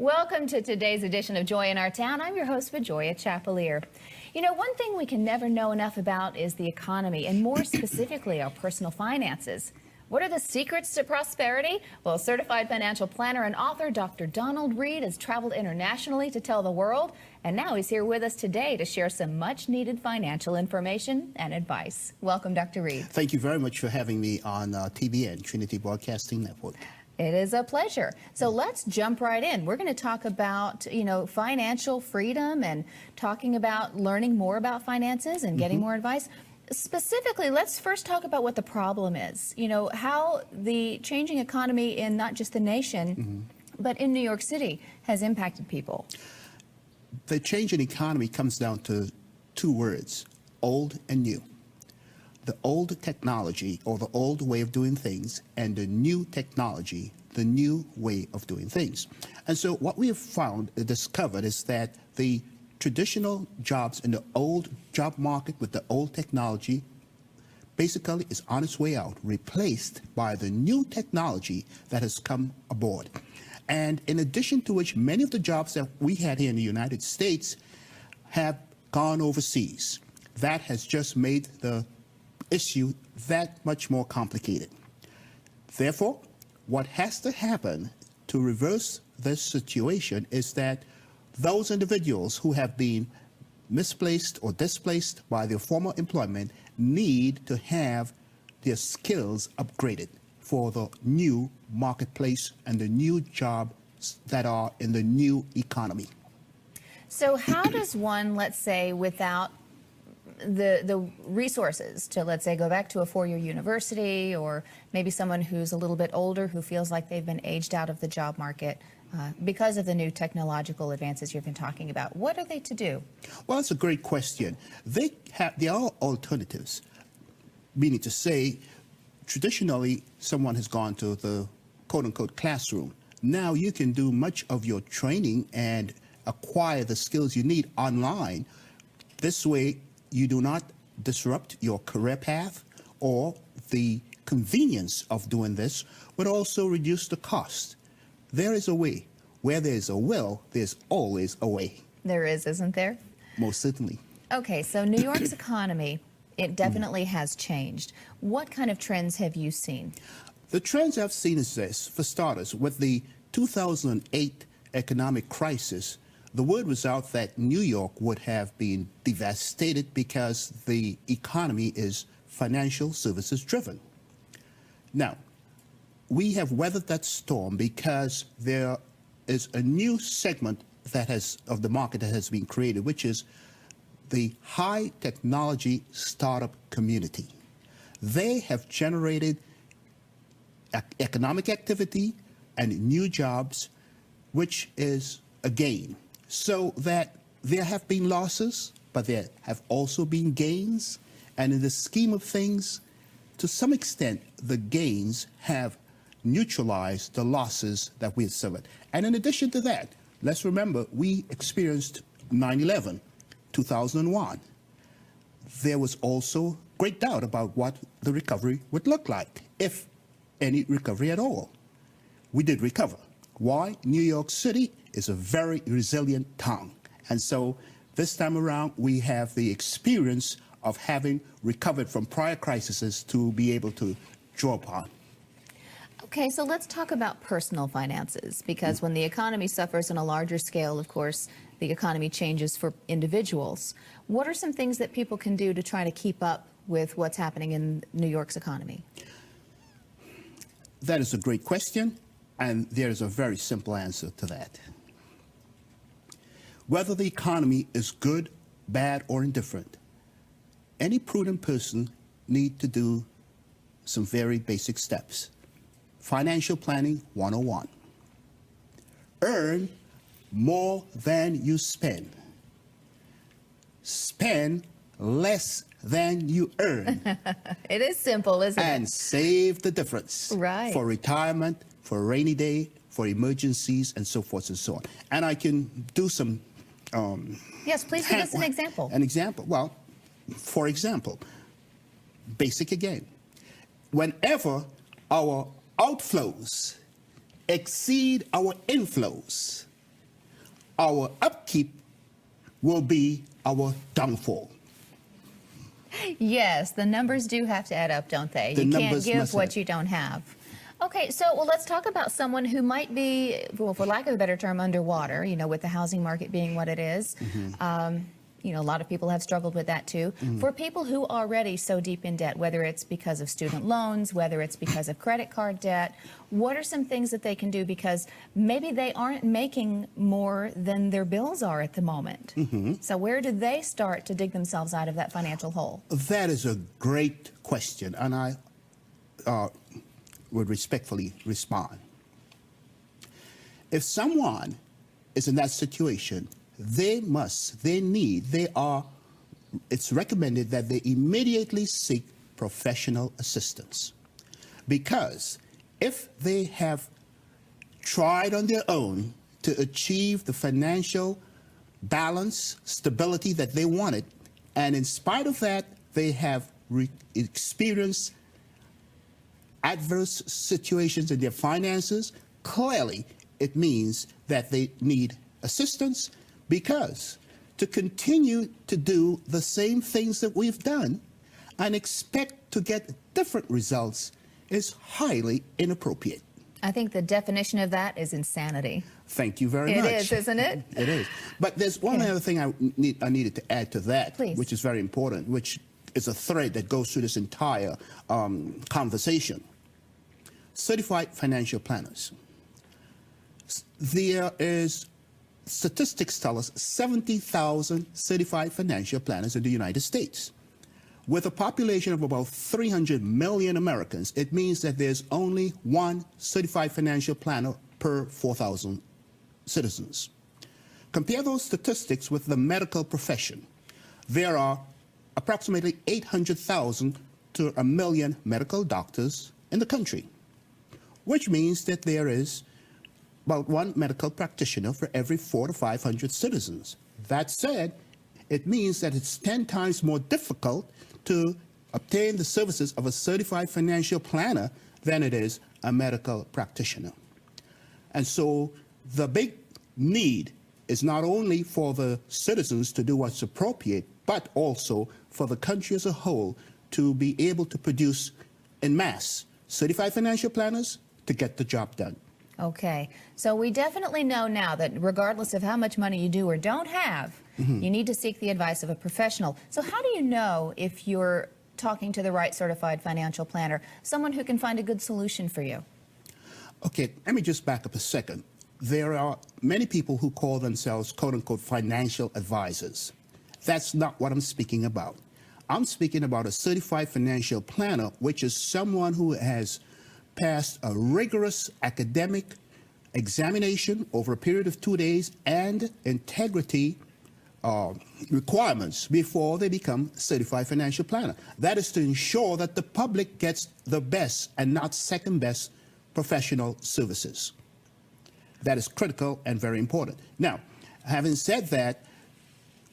Welcome to today's edition of Joy in Our Town. I'm your host, Vajoya Chapelier. You know, one thing we can never know enough about is the economy, and more specifically, our personal finances. What are the secrets to prosperity? Well, certified financial planner and author Dr. Donald Reed has traveled internationally to tell the world, and now he's here with us today to share some much-needed financial information and advice. Welcome, Dr. Reed. Thank you very much for having me on TBN, Trinity Broadcasting Network. It is a pleasure. So let's jump right in. We're going to talk about, financial freedom and talking about learning more about finances and getting more advice. Specifically, let's first talk about what the problem is. You know, how the changing economy in not just the nation, but in New York City has impacted people. The change in economy comes down to two words, old and new. The old technology, or the old way of doing things, and the new technology, the new way of doing things. And so what we have discovered is that the traditional jobs in the old job market with the old technology basically is on its way out, replaced by the new technology that has come aboard. And in addition to which, many of the jobs that we had here in the United States have gone overseas. That has just made the issue that much more complicated. Therefore, what has to happen to reverse this situation is that those individuals who have been misplaced or displaced by their former employment need to have their skills upgraded for the new marketplace and the new jobs that are in the new economy. So how does one, let's say, without the resources to, let's say, go back to a four-year university, or maybe someone who's a little bit older who feels like they've been aged out of the job market because of the new technological advances you've been talking about, what are they to do? Well, that's a great question. There are alternatives, meaning to say, traditionally, someone has gone to the quote-unquote classroom. Now you can do much of your training and acquire the skills you need online. This way, you do not disrupt your career path or the convenience of doing this, but also reduce the cost. There is a way. Where there is a will, there's always a way. There is, isn't there? Most certainly. Okay, so New York's economy, it definitely has changed. What kind of trends have you seen? The trends I've seen is this. For starters, with the 2008 economic crisis, the word was out that New York would have been devastated because the economy is financial services driven. Now, we have weathered that storm because there is a new segment of the market that has been created, which is the high technology startup community. They have generated economic activity and new jobs, which is a gain. So that there have been losses, but there have also been gains. And in the scheme of things, to some extent, the gains have neutralized the losses that we have suffered. And in addition to that, let's remember, we experienced 9/11, 2001. There was also great doubt about what the recovery would look like, if any recovery at all. We did recover. Why? New York City is a very resilient town. And so this time around, we have the experience of having recovered from prior crises to be able to draw upon. Okay, so let's talk about personal finances, because when the economy suffers on a larger scale, of course, the economy changes for individuals. What are some things that people can do to try to keep up with what's happening in New York's economy? That is a great question, and there is a very simple answer to that. Whether the economy is good, bad, or indifferent, any prudent person needs to do some very basic steps. Financial planning 101. Earn more than you spend. Spend less than you earn. It is simple, isn't it? And save the difference. Right. For retirement, for a rainy day, for emergencies, and so forth and so on. And I can do some... yes, please give us an example. An example. Well, for example, basic again. Whenever our outflows exceed our inflows, our upkeep will be our downfall. Yes, the numbers do have to add up, don't they? The You can't numbers give must what add. you don't have. Okay, so well, let's talk about someone who might be, well, for lack of a better term, underwater, you know, with the housing market being what it is. You know, a lot of people have struggled with that too. For people who are already so deep in debt, whether it's because of student loans, whether it's because of credit card debt, what are some things that they can do? Because maybe they aren't making more than their bills are at the moment. So where do they start to dig themselves out of that financial hole? That is a great question, and I would respectfully respond. If someone is in that situation, it's recommended that they immediately seek professional assistance. Because if they have tried on their own to achieve the financial balance, stability that they wanted, and in spite of that, they have experienced adverse situations in their finances, clearly it means that they need assistance, because to continue to do the same things that we've done and expect to get different results is highly inappropriate. I think the definition of that is insanity. Thank you very much. It is, isn't it? It is. But there's one other thing I needed to add to that, Please. which is very important, which is a thread that goes through this entire conversation. Certified financial planners. There is, statistics tell us, 70,000 certified financial planners in the United States. With a population of about 300 million Americans, it means that there's only one certified financial planner per 4,000 citizens. Compare those statistics with the medical profession. There are approximately 800,000 to 1 million medical doctors in the country, which means that there is about one medical practitioner for every 400 to 500 citizens. That said, it means that it's 10 times more difficult to obtain the services of a certified financial planner than it is a medical practitioner. And so the big need is not only for the citizens to do what's appropriate, but also for the country as a whole to be able to produce en masse certified financial planners to get the job done. Okay, so we definitely know now that regardless of how much money you do or don't have, you need to seek the advice of a professional. So how do you know if you're talking to the right certified financial planner, someone who can find a good solution for you? Okay, let me just back up a second. There are many people who call themselves, quote unquote, financial advisors. That's not what I'm speaking about. I'm speaking about a certified financial planner, which is someone who has passed a rigorous academic examination over a period of 2 days and integrity requirements before they become certified financial planner. That is to ensure that the public gets the best and not second best professional services. That is critical and very important. Now, having said that,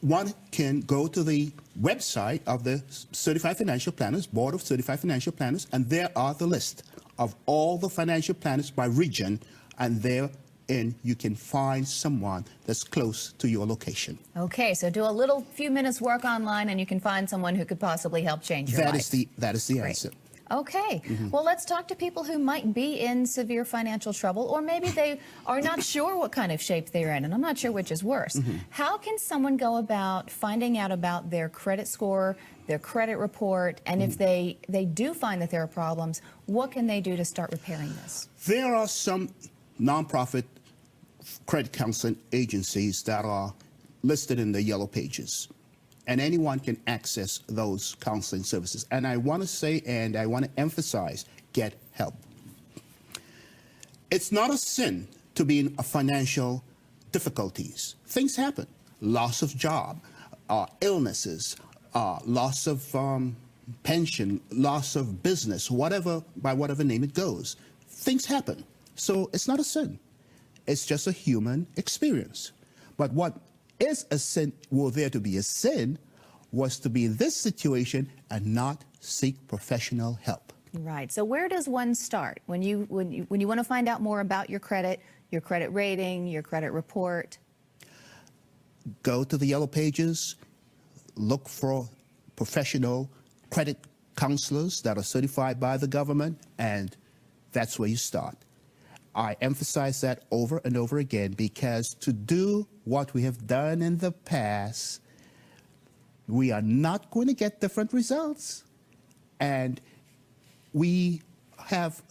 one can go to the website of the Certified Financial Planners, Board of Certified Financial Planners, and there are the list of all the financial planners by region, and therein you can find someone that's close to your location. Okay, so do a few minutes work online and you can find someone who could possibly help change your life. That is the answer. Okay, well, let's talk to people who might be in severe financial trouble, or maybe they are not sure what kind of shape they're in, and I'm not sure which is worse. How can someone go about finding out about their credit score, their credit report, and if they do find that there are problems, what can they do to start repairing this? There are some nonprofit credit counseling agencies that are listed in the yellow pages, and anyone can access those counseling services. And I want to say, and I want to emphasize, get help. It's not a sin to be in financial difficulties. Things happen. Loss of job, illnesses, loss of pension, loss of business, whatever, by whatever name it goes. Things happen. So it's not a sin. It's just a human experience. But what is a sin, were there to be a sin, was to be in this situation and not seek professional help. Right. So where does one start when you want to find out more about your credit rating, your credit report? go to the yellow pages, look for professional credit counselors that are certified by the government, and that's where you start. I emphasize that over and over again because to do what we have done in the past, we are not going to get different results. And we have,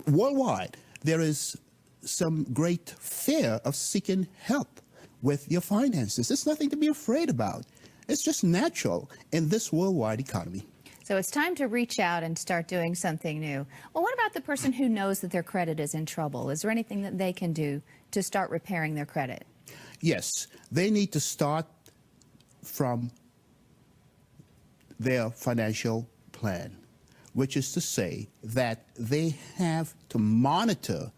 worldwide, there is some great fear of seeking help with your finances. There's nothing to be afraid about. It's just natural in this worldwide economy. So it's time to reach out and start doing something new. Well, what about the person who knows that their credit is in trouble? Is there anything that they can do to start repairing their credit? Yes, they need to start from their financial plan, which is to say that they have to monitor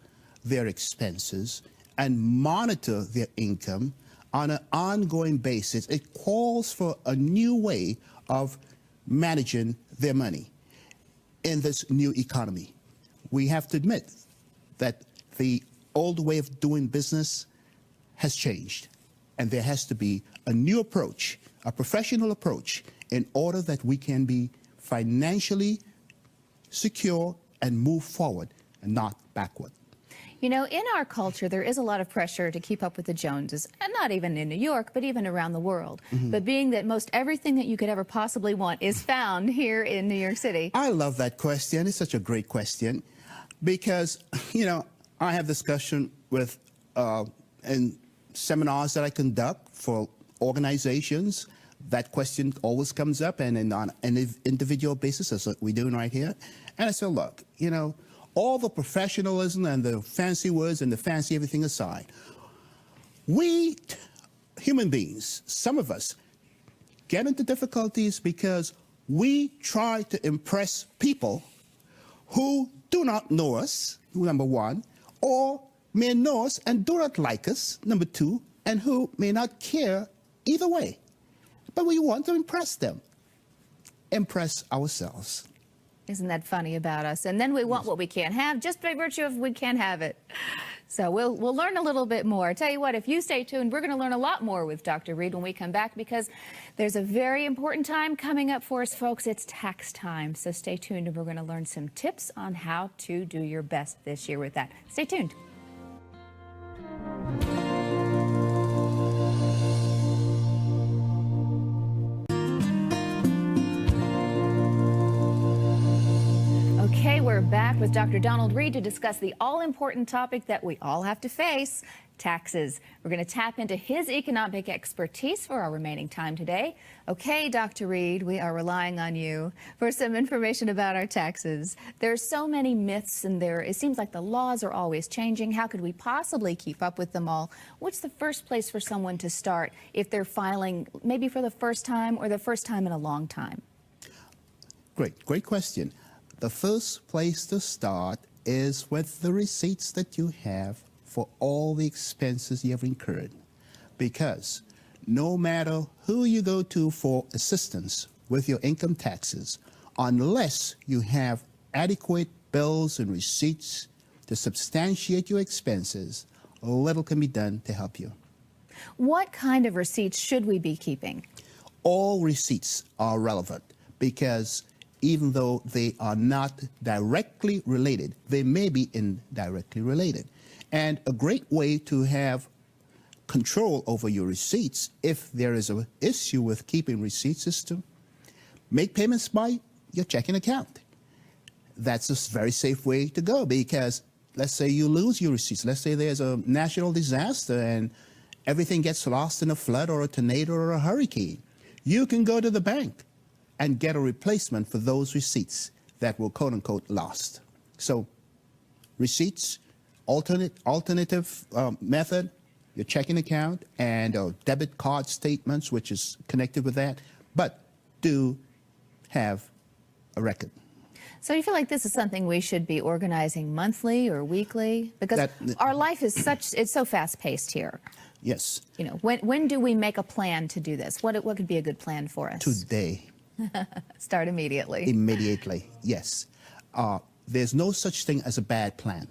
their expenses and monitor their income on an ongoing basis. It calls for a new way of managing their money in this new economy. We have to admit that the old way of doing business has changed, and there has to be a new approach, a professional approach, in order that we can be financially secure and move forward and not backward. You know, in our culture, there is a lot of pressure to keep up with the Joneses, and not even in New York, but even around the world. But being that most everything that you could ever possibly want is found here in New York City. I love that question. It's such a great question because, you know, I have discussion with, in seminars that I conduct for organizations, that question always comes up, and on an individual basis, as we're doing right here. And I say, look, you know, all the professionalism and the fancy words and the fancy everything aside, we human beings, some of us, get into difficulties because we try to impress people who do not know us, number one, or may know us and do not like us, number two, and who may not care either way. But we want to impress them, impress ourselves. Isn't that funny about us? And then we want what we can't have just by virtue of we can't have it. So we'll learn a little bit more. Tell you what, if you stay tuned, we're going to learn a lot more with Dr. Reed when we come back, because there's a very important time coming up for us, folks. It's tax time. So stay tuned, and we're going to learn some tips on how to do your best this year with that. Stay tuned. Okay, we're back with Dr. Donald Reed to discuss the all-important topic that we all have to face, taxes. We're going to tap into his economic expertise for our remaining time today. Okay, Dr. Reed, we are relying on you for some information about our taxes. There's so many myths, and it seems like the laws are always changing. How could we possibly keep up with them all? What's the first place for someone to start if they're filing maybe for the first time or the first time in a long time? Great question. The first place to start is with the receipts that you have for all the expenses you have incurred. Because no matter who you go to for assistance with your income taxes, unless you have adequate bills and receipts to substantiate your expenses, little can be done to help you. What kind of receipts should we be keeping? All receipts are relevant because even though they are not directly related, they may be indirectly related. And a great way to have control over your receipts, if there is an issue with keeping receipts, is to make payments by your checking account. That's a very safe way to go, because let's say you lose your receipts. Let's say there's a national disaster and everything gets lost in a flood or a tornado or a hurricane. You can go to the bank and get a replacement for those receipts that were quote-unquote lost. So receipts, alternative method, your checking account, and debit card statements, which is connected with that, but do have a record. So you feel like this is something we should be organizing monthly or weekly? Because our life is it's so fast-paced here. Yes. You know, when do we make a plan to do this? What could be a good plan for us? Today. Start immediately. Immediately, yes. There's no such thing as a bad plan.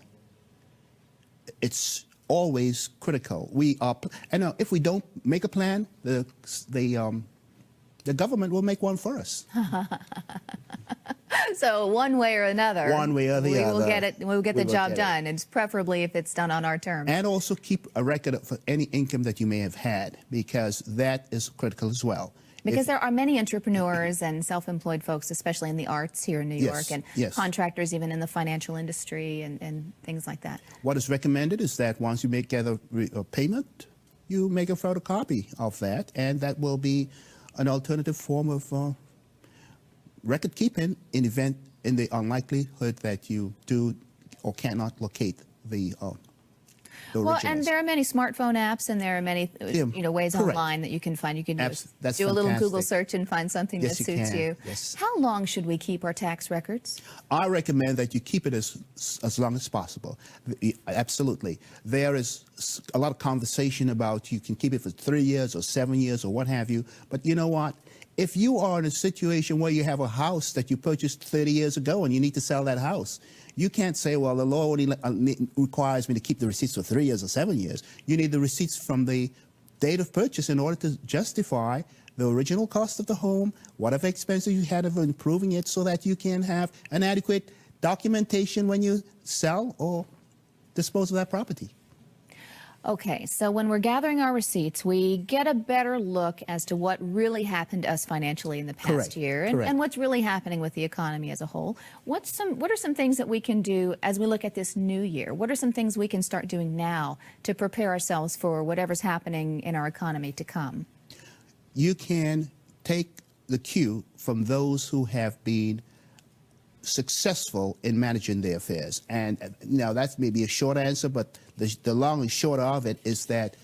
It's always critical. We are, and if we don't make a plan, the government will make one for us. So one way or another, One way or the other, will get it. We'll get the job done. It's preferably if it's done on our terms. And also keep a record of any income that you may have had, because that is critical as well. Because there are many entrepreneurs and self-employed folks, especially in the arts here in New York, and contractors even in the financial industry and things like that. What is recommended is that once you get a payment, you make a photocopy of that, and that will be an alternative form of record keeping in the unlikelihood that you do or cannot locate the well, and there are many smartphone apps, and there are many ways online that you can find. You can do a little Google search and find something that suits you. Yes. How long should we keep our tax records? I recommend that you keep it as long as possible. Absolutely. There is a lot of conversation about you can keep it for 3 years or 7 years or what have you. But you know what? If you are in a situation where you have a house that you purchased 30 years ago and you need to sell that house, you can't say, well, the law only requires me to keep the receipts for 3 years or 7 years. You need the receipts from the date of purchase in order to justify the original cost of the home, whatever expenses you had of improving it, so that you can have an adequate documentation when you sell or dispose of that property. Okay, so when we're gathering our receipts, we get a better look as to what really happened to us financially in the past year and what's really happening with the economy as a whole. What are some things that we can do as we look at this new year? What are some things we can start doing now to prepare ourselves for whatever's happening in our economy to come? You can take the cue from those who have been successful in managing their affairs. And now that's maybe a short answer, but the long and short of it is that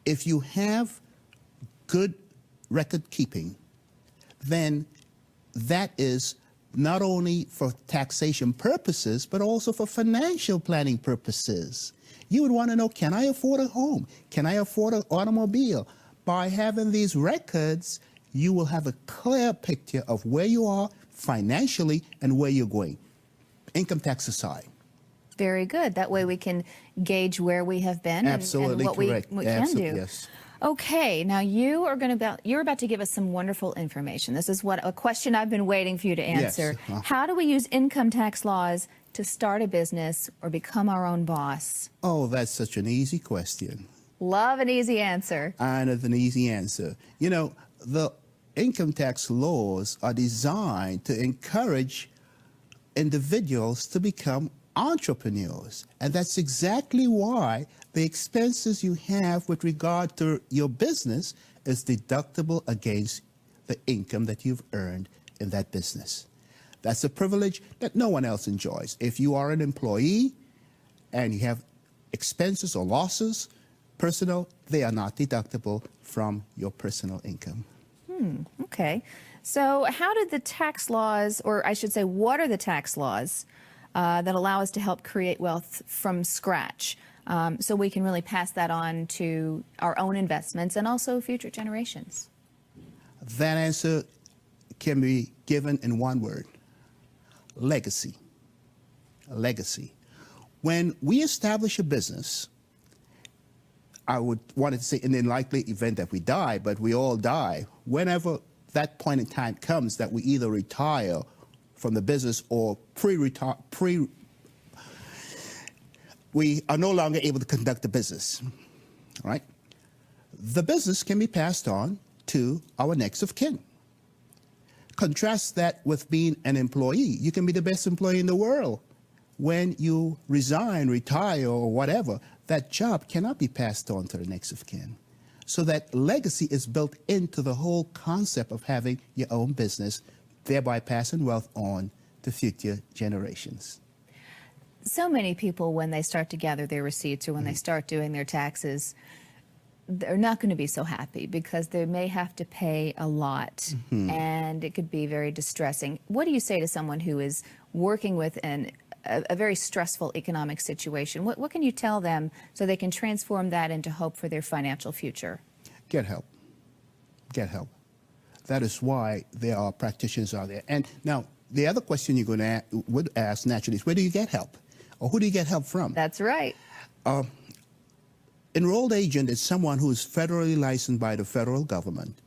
if you have good record keeping, then that is not only for taxation purposes, but also for financial planning purposes. You would want to know, can I afford a home? Can I afford an automobile? By having these records, you will have a clear picture of where you are financially and where you're going, income tax aside. Very good. That way we can gauge where we have been and what we can do. Yes. Okay, now you're about to give us some wonderful information. This is a question I've been waiting for you to answer. Yes. How do we use income tax laws to start a business or become our own boss? Oh, that's such an easy question. Love an easy answer. I know an easy answer. You know, the income tax laws are designed to encourage individuals to become entrepreneurs. And that's exactly why the expenses you have with regard to your business is deductible against the income that you've earned in that business. That's a privilege that no one else enjoys. If you are an employee and you have expenses or losses, personal, they are not deductible from your personal income. Okay. So how did the tax laws, or I should say, what are the tax laws that allow us to help create wealth from scratch so we can really pass that on to our own investments and also future generations? That answer can be given in one word: legacy. Legacy. When we establish a business, I would want to say in the likely event that we die, but we all die, whenever that point in time comes that we either retire from the business or we are no longer able to conduct the business, right? The business can be passed on to our next of kin. Contrast that with being an employee. You can be the best employee in the world. When you resign, retire, or whatever, that job cannot be passed on to the next of kin. So that legacy is built into the whole concept of having your own business, thereby passing wealth on to future generations. So many people, when they start to gather their receipts or when they start doing their taxes, they're not going to be so happy because they may have to pay a lot, and it could be very distressing. What do you say to someone who is working with a very stressful economic situation? What can you tell them so they can transform that into hope for their financial future? Get help. Get help. That is why there are practitioners out there. And now, the other question you're going to would ask naturally is, where do you get help? Or who do you get help from? That's right. Enrolled agent is someone who is federally licensed by the federal government,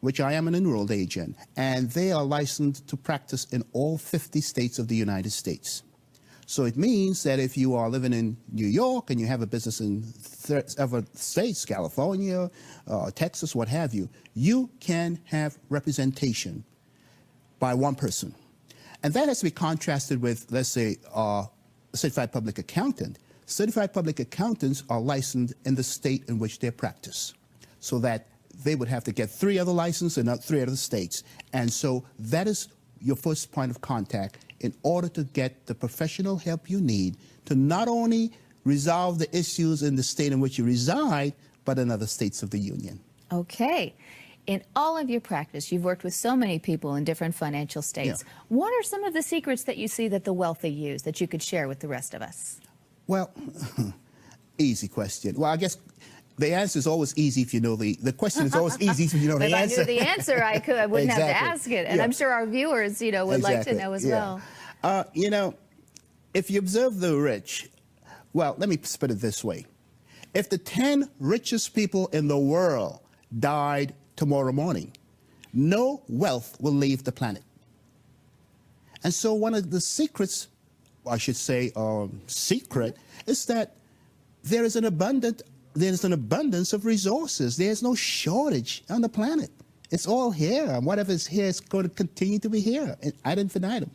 which I am an enrolled agent, and they are licensed to practice in all 50 states of the United States. So it means that if you are living in New York and you have a business in other states, California, Texas, what have you, you can have representation by one person. And that has to be contrasted with, let's say, a certified public accountant. Certified public accountants are licensed in the state in which they practice, so that they would have to get 3 other licenses in 3 other states. And so that is your first point of contact in order to get the professional help you need to not only resolve the issues in the state in which you reside, but in other states of the union. Okay. In all of your practice, you've worked with so many people in different financial states. Yeah. What are some of the secrets that you see that the wealthy use that you could share with the rest of us? Well, easy question. Well, I guess the answer is always easy if you know the question is always easy if you know the answer. If I knew the answer, I wouldn't Exactly. have to ask it. And Yeah. I'm sure our viewers, would like to know as well. If you observe the rich, well, let me put it this way. If the 10 richest people in the world died tomorrow morning, no wealth will leave the planet. And so one of the secrets, I should say secret, is that there is an abundance of resources. There's no shortage on the planet. It's all here, and whatever is here is going to continue to be here ad infinitum.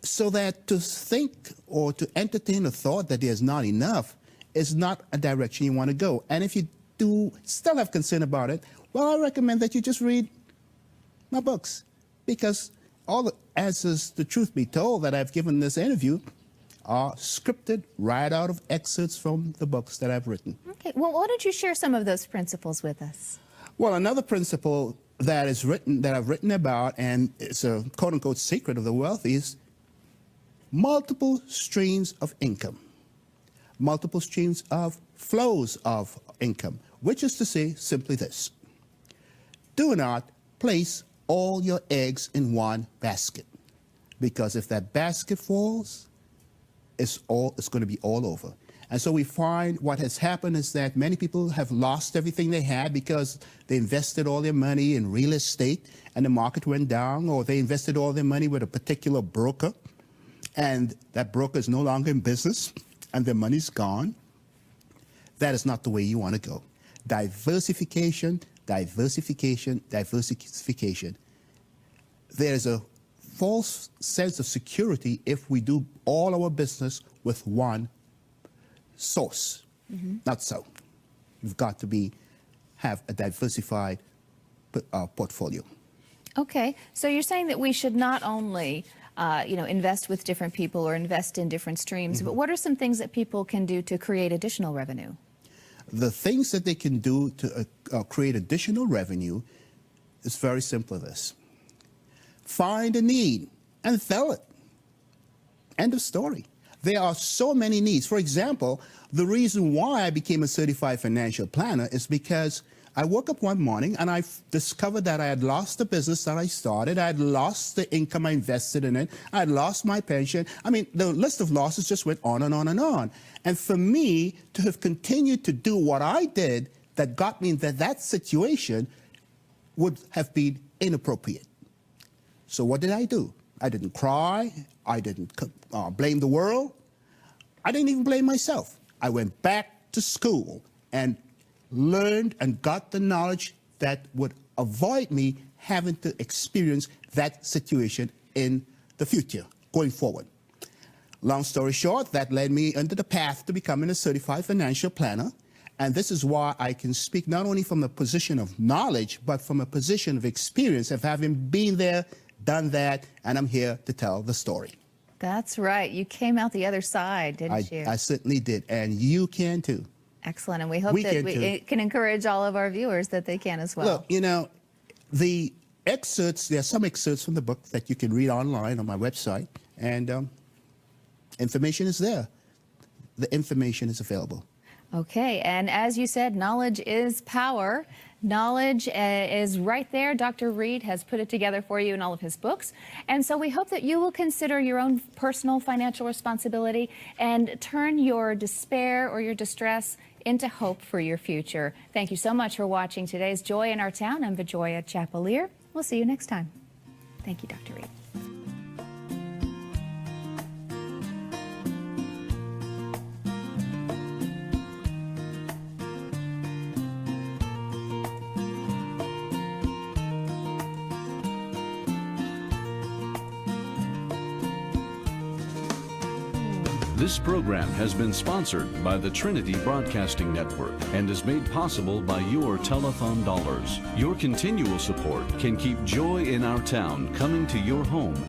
So that to think or to entertain a thought that there's not enough is not a direction you want to go. And if you do still have concern about it, well, I recommend that you just read my books, because all the answers, the truth be told, that I've given in this interview are scripted right out of excerpts from the books that I've written. Okay. Well, why don't you share some of those principles with us? Well, another principle that I've written about, and it's a quote-unquote secret of the wealthy, is multiple streams of income, multiple streams of flows of income, which is to say simply this: do not place all your eggs in one basket, because if that basket falls, it's going to be all over. And so we find what has happened is that many people have lost everything they had because they invested all their money in real estate and the market went down, or they invested all their money with a particular broker and that broker is no longer in business and their money's gone. That is not the way you want to go. Diversification, diversification, diversification. There's a false sense of security if we do all our business with one source. Not so. You've got to have a diversified portfolio. Okay, so you're saying that we should not only invest with different people or invest in different streams, but what are some things that people can do to create additional revenue? The things that they can do to create additional revenue is very simple. This: find a need and fill it. End of story. There are so many needs. For example, the reason why I became a certified financial planner is because I woke up one morning and I discovered that I had lost the business that I started. I had lost the income I invested in it. I had lost my pension. I mean, the list of losses just went on and on and on. And for me to have continued to do what I did that got me into that situation would have been inappropriate. So what did I do? I didn't cry. I didn't blame the world. I didn't even blame myself. I went back to school and learned and got the knowledge that would avoid me having to experience that situation in the future, going forward. Long story short, that led me into the path to becoming a certified financial planner. And this is why I can speak not only from a position of knowledge, but from a position of experience of having been there, done that, and I'm here to tell the story. That's right. You came out the other side, didn't you? I certainly did, and you can too. Excellent, and we hope that it can encourage all of our viewers that they can as well. Look, the excerpts, there are some excerpts from the book that you can read online on my website, and information is there. The information is available. Okay, and as you said, knowledge is power. Knowledge is right there. Dr. Reed has put it together for you in all of his books. And so we hope that you will consider your own personal financial responsibility and turn your despair or your distress into hope for your future. Thank you so much for watching today's Joy in Our Town. I'm Vijoya Chapelier. We'll see you next time. Thank you, Dr. Reed. This program has been sponsored by the Trinity Broadcasting Network and is made possible by your telethon dollars. Your continual support can keep Joy in Our Town coming to your home